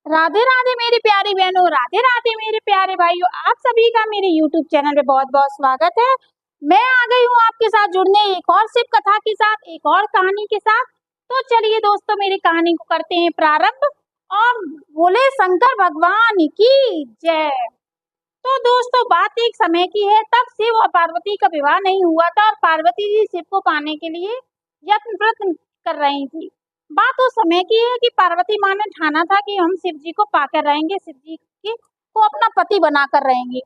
राधे राधे मेरी प्यारी बहनों, राधे राधे मेरे प्यारे भाइयों। आप सभी का मेरे YouTube चैनल पे बहुत बहुत स्वागत है। मैं आ गई हूँ आपके साथ जुड़ने एक और शिव कथा के साथ, एक और कहानी के साथ। तो चलिए दोस्तों, मेरी कहानी को करते हैं प्रारंभ और बोले शंकर भगवान की जय। तो दोस्तों, बात एक समय की है। तब शिव और पार्वती का विवाह नहीं हुआ था और पार्वती जी शिव को पाने के लिए यत्न प्रयत्न कर रही थी। बात उस समय की है कि पार्वती माँ ने ठाना था कि हम शिव जी को पाकर रहेंगे, शिव जी को अपना पति बनाकर रहेंगे।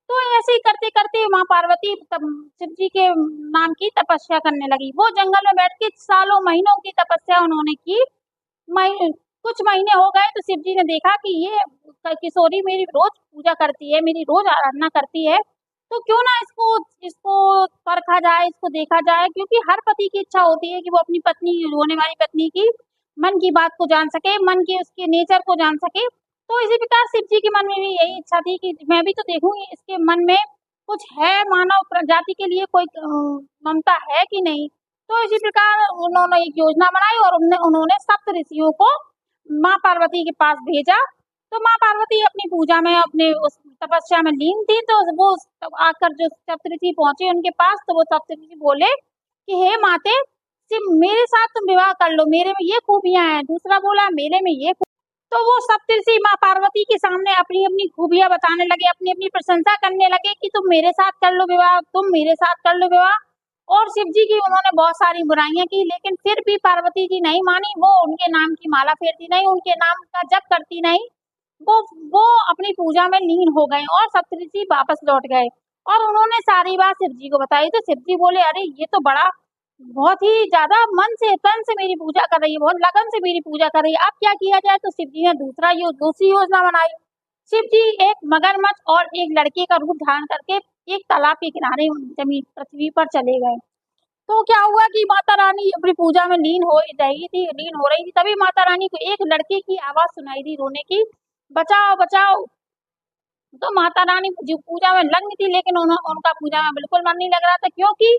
तो ऐसे ही करते करते माँ पार्वती शिव जी के नाम की तपस्या करने लगी। वो जंगल में बैठ के सालों महीनों की तपस्या उन्होंने की। कुछ महीने हो गए तो शिव जी ने देखा कि ये किशोरी मेरी रोज पूजा करती है, मेरी रोज आराधना करती है, तो क्यों ना इसको इसको परखा जाए, इसको देखा जाए। क्योंकि हर पति की इच्छा होती है कि वो अपनी पत्नी, होने वाली पत्नी की मन की बात को जान सके, मन के उसके नेचर को जान सके। तो इसी प्रकार शिव जी के मन में भी यही इच्छा थी कि मैं भी तो देखूं इसके मन में कुछ है, मानव प्रजाति के लिए कोई ममता है कि नहीं। तो इसी प्रकार उन्होंने एक योजना बनाई और उन्होंने सप्त ऋषियों को माँ पार्वती के पास भेजा। तो माँ पार्वती अपनी पूजा में, अपने उस तपस्या में लीन थी। तो वो आकर जो सप्तऋषि पहुंचे उनके पास, तो वो सप्तऋषि बोले कि हे माते, सिर्फ मेरे साथ तुम विवाह कर लो, मेरे में ये खूबियां हैं। दूसरा बोला मेरे में ये। तो वो सप्तऋषि माँ पार्वती के सामने अपनी अपनी खूबियां बताने लगे, अपनी अपनी प्रशंसा करने लगे कि तुम मेरे साथ कर लो विवाह, तुम मेरे साथ कर लो विवाह। और शिव जी की उन्होंने बहुत सारी बुराइयां की, लेकिन फिर भी पार्वती जी नहीं मानी। वो उनके नाम की माला फेरती नहीं, उनके नाम का जप करती नहीं। वो वो अपनी पूजा में लीन हो गए और सप्तऋषि वापस लौट गए और उन्होंने सारी बात शिव जी को बताई। तो शिव जी बोले, अरे ये तो बड़ा बहुत ही ज्यादा मन से तन से मेरी पूजा कर रही है, बहुत लगन से मेरी पूजा कर रही है, अब क्या किया जाए। तो शिव जी ने दूसरी योजना बनाई। शिव जी एक मगरमच्छ और एक लड़के का रूप धारण करके एक तालाब के किनारे जमीन पृथ्वी पर चले गए। तो क्या हुआ कि माता रानी अपनी पूजा में लीन हो रही थी। तभी माता रानी को एक लड़के की आवाज सुनाई दी, रोने की, बचाओ बचाओ। तो माता रानी जो पूजा में लग्न थी, लेकिन उनका पूजा में बिल्कुल मन नहीं लग रहा था, क्योंकि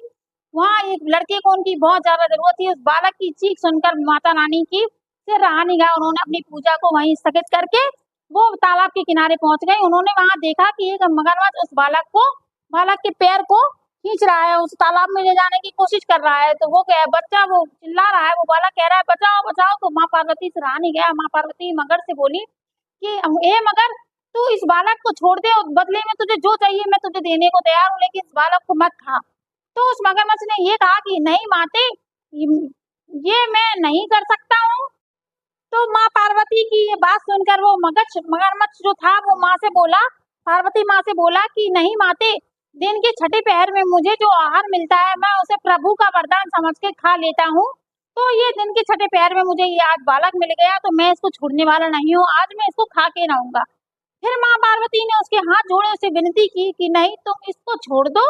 वहाँ एक लड़के को उनकी बहुत ज्यादा जरूरत थी। उस बालक की चीख सुनकर माता रानी की से रहा नहीं गया। उन्होंने अपनी पूजा को वहीं स्थगित करके वो तालाब के किनारे पहुंच गए। उन्होंने वहां देखा कि एक मगरमच्छ उस बालक के पैर को खींच रहा है, उस तालाब में ले जाने की कोशिश कर रहा है। तो वो क्या है, बच्चा वो चिल्ला रहा है, वो बालक कह रहा है बचाओ बचाओ। तो माँ पार्वती से रहा नहीं गया। माँ पार्वती मगर से बोली कि हे मगर, तू इस बालक को छोड़ दे और बदले में तुझे जो चाहिए मैं तुझे देने को तैयार हूँ, लेकिन इस बालक को मत खा। तो उस मगरमच्छ ने ये कहा कि नहीं माते, ये मैं नहीं कर सकता हूँ। तो माँ पार्वती की ये बात सुनकर वो मगरमच्छ जो था वो माँ से बोला, पार्वती माँ से बोला कि नहीं माते, दिन के छठे पहर में मुझे जो आहार मिलता है मैं उसे प्रभु का वरदान समझ के खा लेता हूँ। तो ये दिन के छठे पहर में मुझे ये आज बालक मिल गया, तो मैं इसको छोड़ने वाला नहीं हूँ, आज मैं इसको खा के रहूंगा। फिर माँ पार्वती ने उसके हाथ जोड़े, उसे विनती की कि नहीं, तुम इसको छोड़ दो,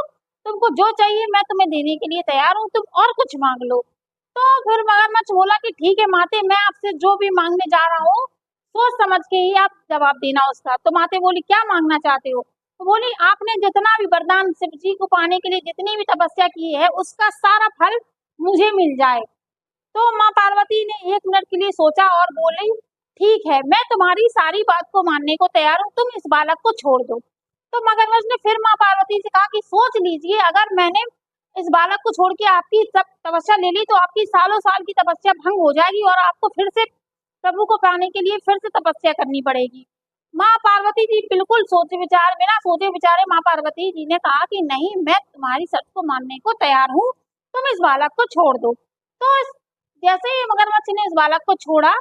तुमको जो चाहिए मैं तुम्हें देने के लिए तैयार हूँ, तुम और कुछ मांग लो। तो फिर मगरमच्छ बोला कि ठीक है माते, मैं आपसे जो भी मांगने जा रहा हूँ सोच समझ के ही आप जवाब देना उसका। तो माते बोली क्या मांगना चाहते हो। तो बोली आपने जितना भी वरदान शिव जी को पाने के लिए जितनी भी तपस्या की है उसका सारा फल मुझे मिल जाए। तो माँ पार्वती ने 1 मिनट के लिए सोचा और बोली ठीक है, मैं तुम्हारी सारी बात को मानने को तैयार हूँ, तुम इस बालक को छोड़ दो। तो मगरमच्छ ने फिर माँ पार्वती से कहा कि सोच लीजिए, अगर मैंने इस बालक को छोड़ के आपकी तपस्या ले ली तो आपकी सालों साल की तपस्या भंग हो जाएगी और आपको फिर से प्रभु को पाने के लिए फिर से तपस्या करनी पड़ेगी। माँ पार्वती जी बिना सोचे विचारे माँ पार्वती जी ने कहा कि नहीं, मैं तुम्हारी शर्त को मानने को तैयार हूँ, तुम इस बालक को छोड़ दो। तो जैसे ही मगरमच्छ ने इस बालक को छोड़ा,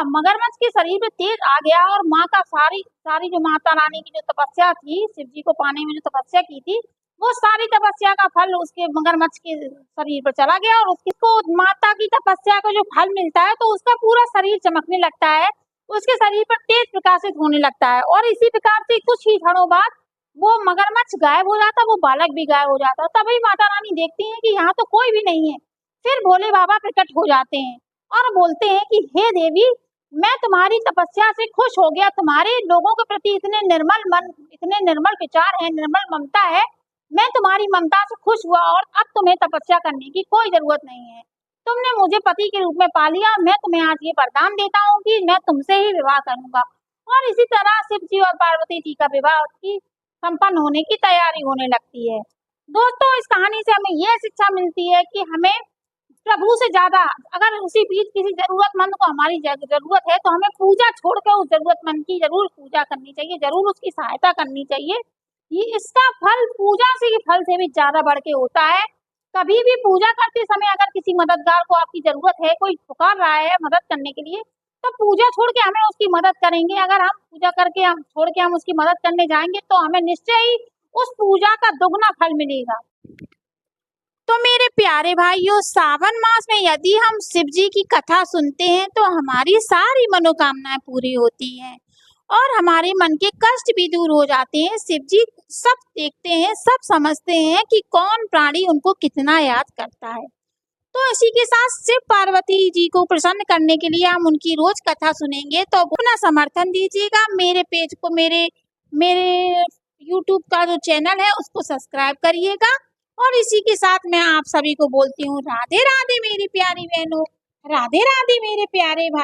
मगरमच्छ के शरीर में तेज आ गया और माँ का सारी सारी जो माता रानी की जो तपस्या थी, शिव जी को पाने में जो तपस्या की थी, वो सारी तपस्या का फल उसके मगरमच्छ के शरीर पर चला गया और उसको माता की तपस्या का जो फल मिलता है तो उसका पूरा शरीर चमकने लगता है, उसके शरीर पर तेज प्रकाशित होने लगता है। और इसी प्रकार से कुछ ही क्षणों बाद वो मगरमच्छ गायब हो जाता, वो बालक भी गायब हो जाता। तभी माता रानी देखती है कि यहाँ तो कोई भी नहीं है। फिर भोले बाबा प्रकट हो जाते हैं और बोलते हैं कि हे देवी, मैं तुम्हारी तपस्या से खुश हो गया, तुम्हारे लोगों के प्रति इतने निर्मल मन, इतने निर्मल विचार है, निर्मल ममता है, मैं तुम्हारी ममता से खुश हुआ और अब तुम्हें तपस्या करने की कोई जरूरत नहीं है। तुमने मुझे पति के रूप में पा लिया, मैं तुम्हें आज ये वरदान देता हूँ कि मैं तुमसे ही विवाह करूंगा। और इसी तरह शिव जी और पार्वती जी का विवाह की संपन्न होने की तैयारी होने लगती है। दोस्तों, इस कहानी से हमें यह शिक्षा मिलती है कि हमें प्रभु से ज्यादा, अगर उसी बीच किसी जरूरतमंद को हमारी जरूरत है तो हमें पूजा छोड़ कर उस जरूरतमंद की जरूर पूजा करनी चाहिए, जरूर उसकी सहायता करनी चाहिए। ये इसका फल पूजा से फल से भी ज्यादा बढ़ के होता है। कभी भी पूजा करते समय अगर किसी मददगार को आपकी जरूरत है, कोई पुकार रहा है मदद करने के लिए, तो पूजा छोड़ के हमें उसकी मदद करेंगे। अगर हम पूजा करके हम छोड़ के हम उसकी मदद करने जाएंगे तो हमें निश्चय ही उस पूजा का दुगना फल मिलेगा। तो मेरे प्यारे भाइयों, सावन मास में यदि हम शिव जी की कथा सुनते हैं तो हमारी सारी मनोकामनाएं पूरी होती हैं और हमारे मन के कष्ट भी दूर हो जाते हैं। शिव जी सब देखते हैं, सब समझते हैं कि कौन प्राणी उनको कितना याद करता है। तो इसी के साथ शिव पार्वती जी को प्रसन्न करने के लिए हम उनकी रोज कथा सुनेंगे। तो अपना समर्थन दीजिएगा, मेरे पेज को, मेरे YouTube का जो चैनल है उसको सब्सक्राइब करिएगा। और इसी के साथ मैं आप सभी को बोलती हूँ राधे राधे मेरी प्यारी बहनों, राधे राधे मेरे प्यारे भाई।